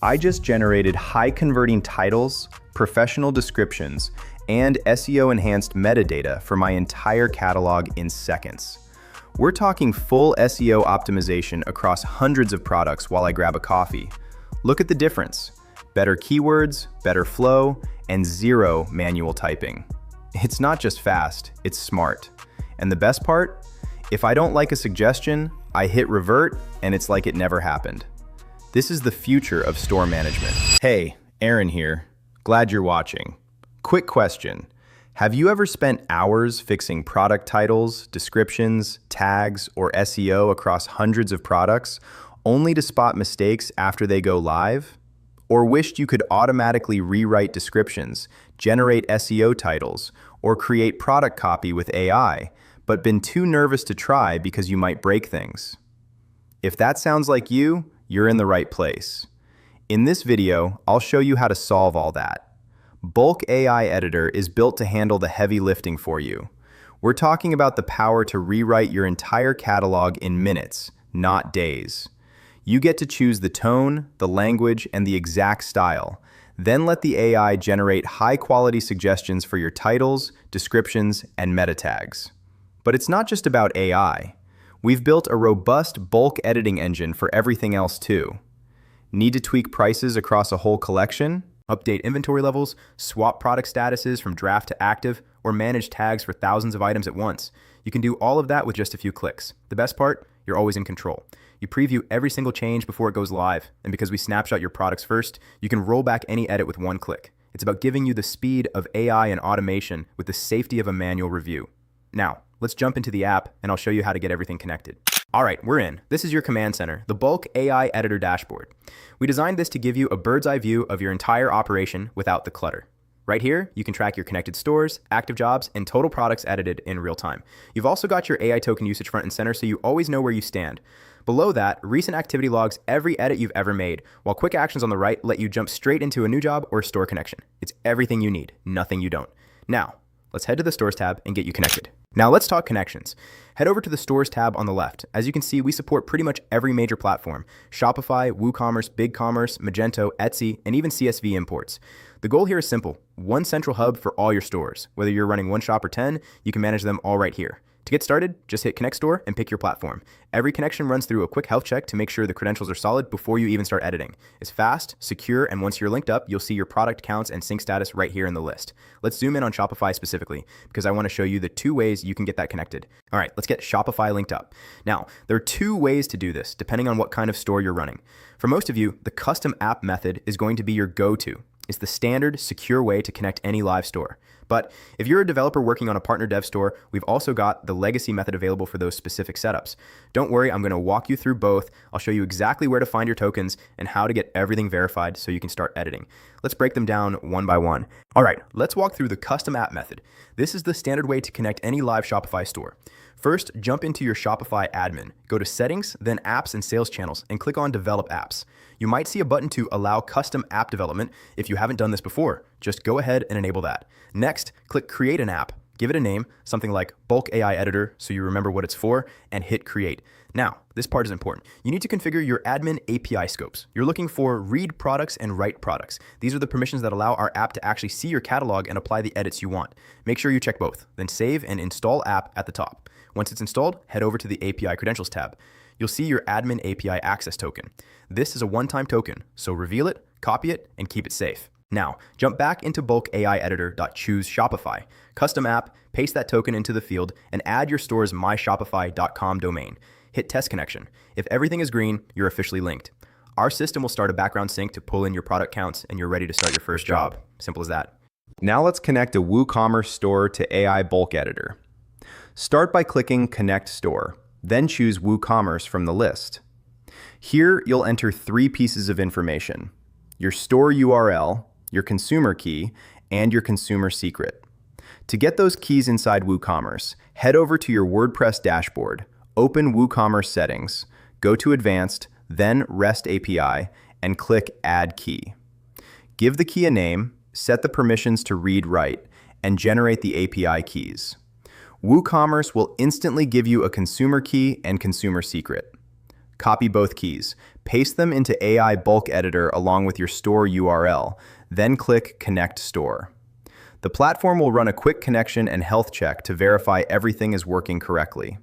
I just generated high-converting titles, professional descriptions, and SEO-enhanced metadata for my entire catalog in seconds. We're talking full SEO optimization across hundreds of products while I grab a coffee. Look at the difference. Better keywords, better flow, and zero manual typing. It's not just fast, it's smart. And the best part? If I don't like a suggestion, I hit revert and it's like it never happened. This is the future of store management. Hey, Eren here. Glad you're watching. Quick question. Have you ever spent hours fixing product titles, descriptions, tags, or SEO across hundreds of products, only to spot mistakes after they go live? Or wished you could automatically rewrite descriptions, generate SEO titles, or create product copy with AI, but been too nervous to try because you might break things? If that sounds like you, you're in the right place. In this video, I'll show you how to solve all that. Bulk AI Editor is built to handle the heavy lifting for you. We're talking about the power to rewrite your entire catalog in minutes, not days. You get to choose the tone, the language, and the exact style. Then let the AI generate high-quality suggestions for your titles, descriptions, and meta tags. But it's not just about AI. We've built a robust bulk editing engine for everything else too. Need to tweak prices across a whole collection? Update inventory levels, swap product statuses from draft to active, or manage tags for thousands of items at once. You can do all of that with just a few clicks. The best part? You're always in control. You preview every single change before it goes live, and because we snapshot your products first, you can roll back any edit with one click. It's about giving you the speed of AI and automation with the safety of a manual review. Now, let's jump into the app and I'll show you how to get everything connected. All right, we're in. This is your command center, the Bulk AI Editor dashboard. We designed this to give you a bird's eye view of your entire operation without the clutter. Right here, you can track your connected stores, active jobs, and total products edited in real time. You've also got your AI token usage front and center so you always know where you stand. Below that, recent activity logs every edit you've ever made, while quick actions on the right let you jump straight into a new job or store connection. It's everything you need, nothing you don't. Now, let's head to the Stores tab and get you connected. Now let's talk connections. Head over to the Stores tab on the left. As you can see, we support pretty much every major platform: Shopify, WooCommerce, BigCommerce, Magento, Etsy, and even CSV imports. The goal here is simple: one central hub for all your stores. Whether you're running one shop or 10, you can manage them all right here. To get started, just hit Connect Store and pick your platform. Every connection runs through a quick health check to make sure the credentials are solid before you even start editing. It's fast, secure, and once you're linked up, you'll see your product counts and sync status right here in the list. Let's zoom in on Shopify specifically, because I want to show you the two ways you can get that connected. All right, let's get Shopify linked up. Now, there are two ways to do this, depending on what kind of store you're running. For most of you, the custom app method is going to be your go-to. It's the standard, secure way to connect any live store. But if you're a developer working on a partner dev store, we've also got the legacy method available for those specific setups. Don't worry, I'm going to walk you through both. I'll show you exactly where to find your tokens and how to get everything verified so you can start editing. Let's break them down one by one. All right, let's walk through the custom app method. This is the standard way to connect any live Shopify store. First, jump into your Shopify admin. Go to Settings, then Apps and Sales Channels, and click on Develop Apps. You might see a button to allow custom app development. If you haven't done this before, just go ahead and enable that. Next, click Create an App. Give it a name, something like Bulk AI Editor, so you remember what it's for, and hit Create. Now, this part is important. You need to configure your admin API scopes. You're looking for read products and write products. These are the permissions that allow our app to actually see your catalog and apply the edits you want. Make sure you check both, then save and install app at the top. Once it's installed, head over to the API Credentials tab. You'll see your admin API access token. This is a one-time token, so reveal it, copy it, and keep it safe. Now, jump back into Bulk AI Editor.choose Shopify. Custom app, paste that token into the field, and add your store's myshopify.com domain. Hit Test Connection. If everything is green, you're officially linked. Our system will start a background sync to pull in your product counts, and you're ready to start your first job. Simple as that. Now let's connect a WooCommerce store to AI Bulk Editor. Start by clicking Connect Store, then choose WooCommerce from the list. Here, you'll enter three pieces of information: your store URL, your consumer key, and your consumer secret. To get those keys inside WooCommerce, head over to your WordPress dashboard, open WooCommerce settings, go to Advanced, then REST API, and click Add Key. Give the key a name, set the permissions to read/write, and generate the API keys. WooCommerce will instantly give you a consumer key and consumer secret. Copy both keys, Paste them into AI Bulk Editor along with your store URL, then click Connect Store. The platform will run a quick connection and health check to verify everything is working correctly.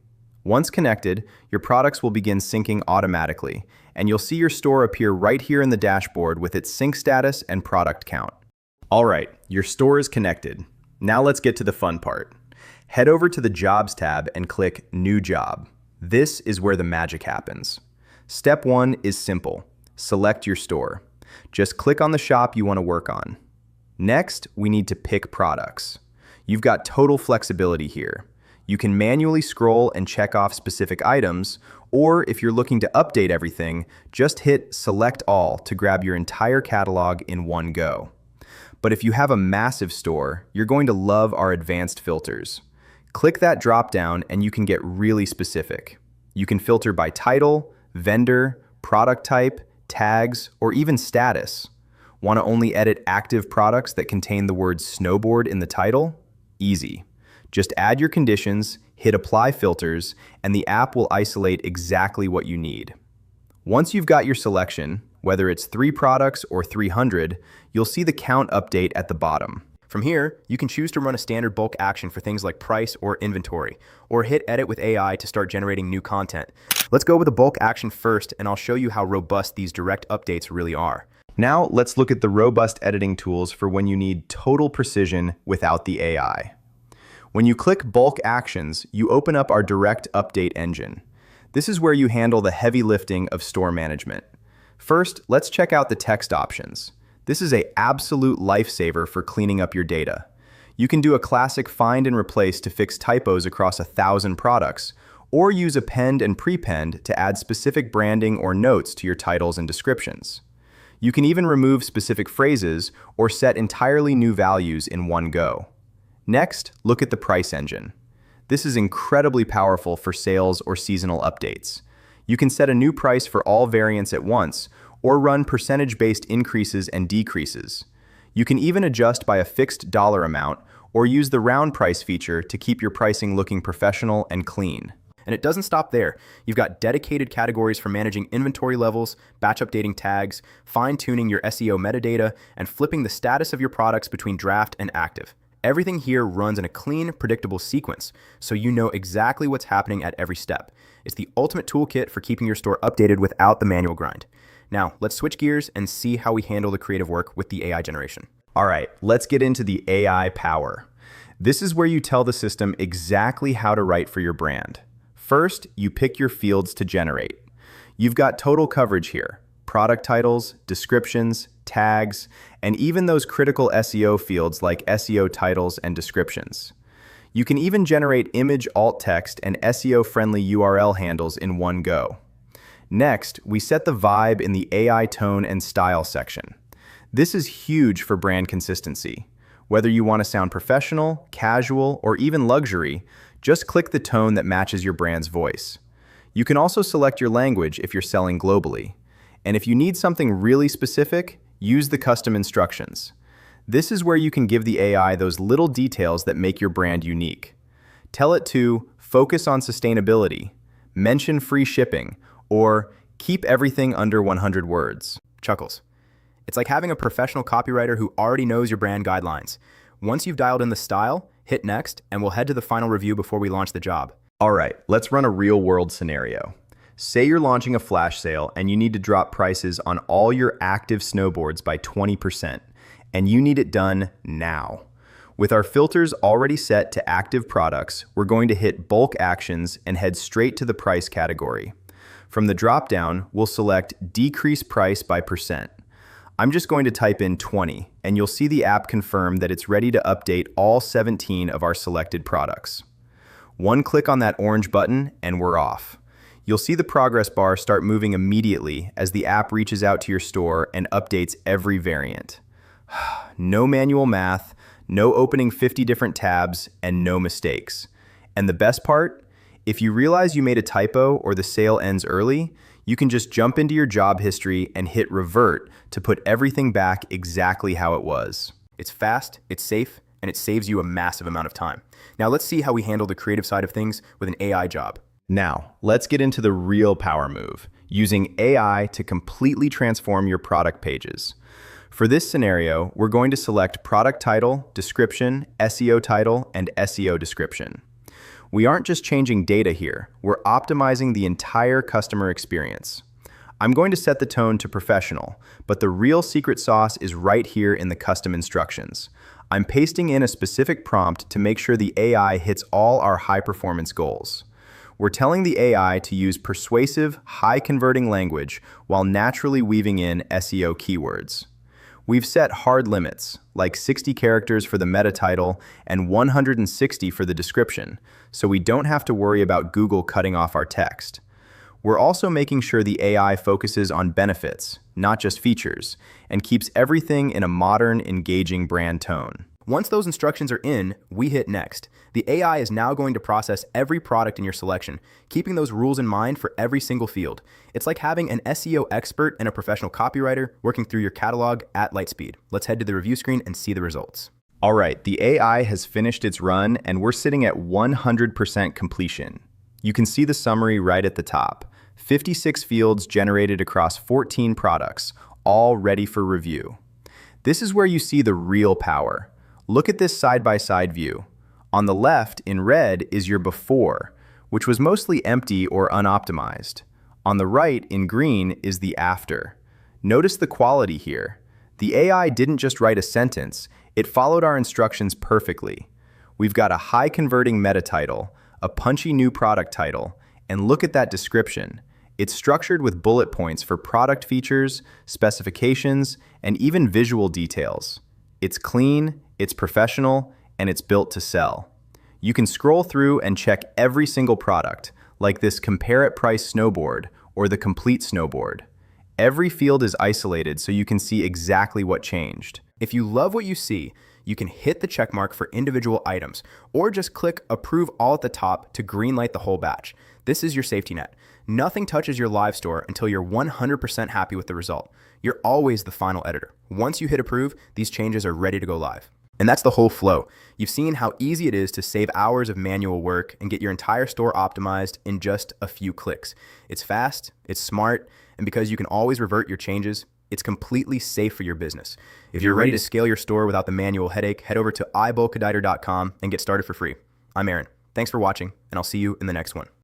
Once connected, your products will begin syncing automatically, and you'll see your store appear right here in the dashboard with its sync status and product count. All right, your store is connected. Now let's get to the fun part. Head over to the Jobs tab and click New Job. This is where the magic happens. Step 1 is simple. Select your store. Just click on the shop you want to work on. Next, we need to pick products. You've got total flexibility here. You can manually scroll and check off specific items, or if you're looking to update everything, just hit Select All to grab your entire catalog in one go. But if you have a massive store, you're going to love our advanced filters. Click that drop-down and you can get really specific. You can filter by title, vendor, product type, tags, or even status. Want to only edit active products that contain the word snowboard in the title? Easy. Just add your conditions, hit Apply Filters, and the app will isolate exactly what you need. Once you've got your selection, whether it's 3 products or 300, you'll see the count update at the bottom. From here, you can choose to run a standard bulk action for things like price or inventory, or hit Edit with AI to start generating new content. Let's go with a bulk action first, and I'll show you how robust these direct updates really are. Now, let's look at the robust editing tools for when you need total precision without the AI. When you click Bulk Actions, you open up our direct update engine. This is where you handle the heavy lifting of store management. First, let's check out the text options. This is an absolute lifesaver for cleaning up your data. You can do a classic find and replace to fix typos across 1,000 products, or use append and prepend to add specific branding or notes to your titles and descriptions. You can even remove specific phrases or set entirely new values in one go. Next, look at the price engine. This is incredibly powerful for sales or seasonal updates. You can set a new price for all variants at once, or run percentage-based increases and decreases. You can even adjust by a fixed dollar amount, or use the round price feature to keep your pricing looking professional and clean. And it doesn't stop there. You've got dedicated categories for managing inventory levels, batch updating tags, fine-tuning your SEO metadata, and flipping the status of your products between draft and active. Everything here runs in a clean, predictable sequence, so you know exactly what's happening at every step. It's the ultimate toolkit for keeping your store updated without the manual grind. Now, let's switch gears and see how we handle the creative work with the AI generation. All right, let's get into the AI power. This is where you tell the system exactly how to write for your brand. First, you pick your fields to generate. You've got total coverage here: product titles, descriptions, tags, and even those critical SEO fields like SEO titles and descriptions. You can even generate image alt text and SEO-friendly URL handles in one go. Next, we set the vibe in the AI tone and style section. This is huge for brand consistency. Whether you want to sound professional, casual, or even luxury, just click the tone that matches your brand's voice. You can also select your language if you're selling globally. And if you need something really specific, use the custom instructions. This is where you can give the AI those little details that make your brand unique. Tell it to focus on sustainability, mention free shipping, or keep everything under 100 words. Chuckles. It's like having a professional copywriter who already knows your brand guidelines. Once you've dialed in the style, hit next, and we'll head to the final review before we launch the job. All right, let's run a real-world scenario. Say you're launching a flash sale and you need to drop prices on all your active snowboards by 20%, and you need it done now. With our filters already set to active products, we're going to hit bulk actions and head straight to the price category. From the drop-down, we'll select decrease price by percent. I'm just going to type in 20, and you'll see the app confirm that it's ready to update all 17 of our selected products. One click on that orange button, and we're off. You'll see the progress bar start moving immediately as the app reaches out to your store and updates every variant. No manual math, no opening 50 different tabs, and no mistakes. And the best part? If you realize you made a typo or the sale ends early, you can just jump into your job history and hit revert to put everything back exactly how it was. It's fast, it's safe, and it saves you a massive amount of time. Now let's see how we handle the creative side of things with an AI job. Now, let's get into the real power move. using AI to completely transform your product pages. For this scenario, we're going to select product title, description, SEO title, and SEO description. We aren't just changing data here, we're optimizing the entire customer experience. I'm going to set the tone to professional, but the real secret sauce is right here in the custom instructions. I'm pasting in a specific prompt to make sure the AI hits all our high-performance goals. We're telling the AI to use persuasive, high-converting language while naturally weaving in SEO keywords. We've set hard limits, like 60 characters for the meta title and 160 for the description, so we don't have to worry about Google cutting off our text. We're also making sure the AI focuses on benefits, not just features, and keeps everything in a modern, engaging brand tone. Once those instructions are in, we hit next. The AI is now going to process every product in your selection, keeping those rules in mind for every single field. It's like having an SEO expert and a professional copywriter working through your catalog at light speed. Let's head to the review screen and see the results. All right, the AI has finished its run and we're sitting at 100% completion. You can see the summary right at the top. 56 fields generated across 14 products, all ready for review. This is where you see the real power. Look at this side-by-side view. On the left, in red, is your before, which was mostly empty or unoptimized. On the right, in green, is the after. Notice the quality here. The AI didn't just write a sentence, it followed our instructions perfectly. We've got a high-converting meta title, a punchy new product title, and look at that description. It's structured with bullet points for product features, specifications, and even visual details. It's clean, it's professional, and it's built to sell. You can scroll through and check every single product, like this Compare It Price snowboard or the Complete snowboard. Every field is isolated so you can see exactly what changed. If you love what you see, you can hit the check mark for individual items, or just click Approve All at the top to greenlight the whole batch. This is your safety net. Nothing touches your live store until you're 100% happy with the result. You're always the final editor. Once you hit approve, these changes are ready to go live. And that's the whole flow. You've seen how easy it is to save hours of manual work and get your entire store optimized in just a few clicks. It's fast, it's smart, and because you can always revert your changes, it's completely safe for your business. If you're ready to scale your store without the manual headache, head over to ibulkaditor.com and get started for free. I'm Eren. Thanks for watching, and I'll see you in the next one.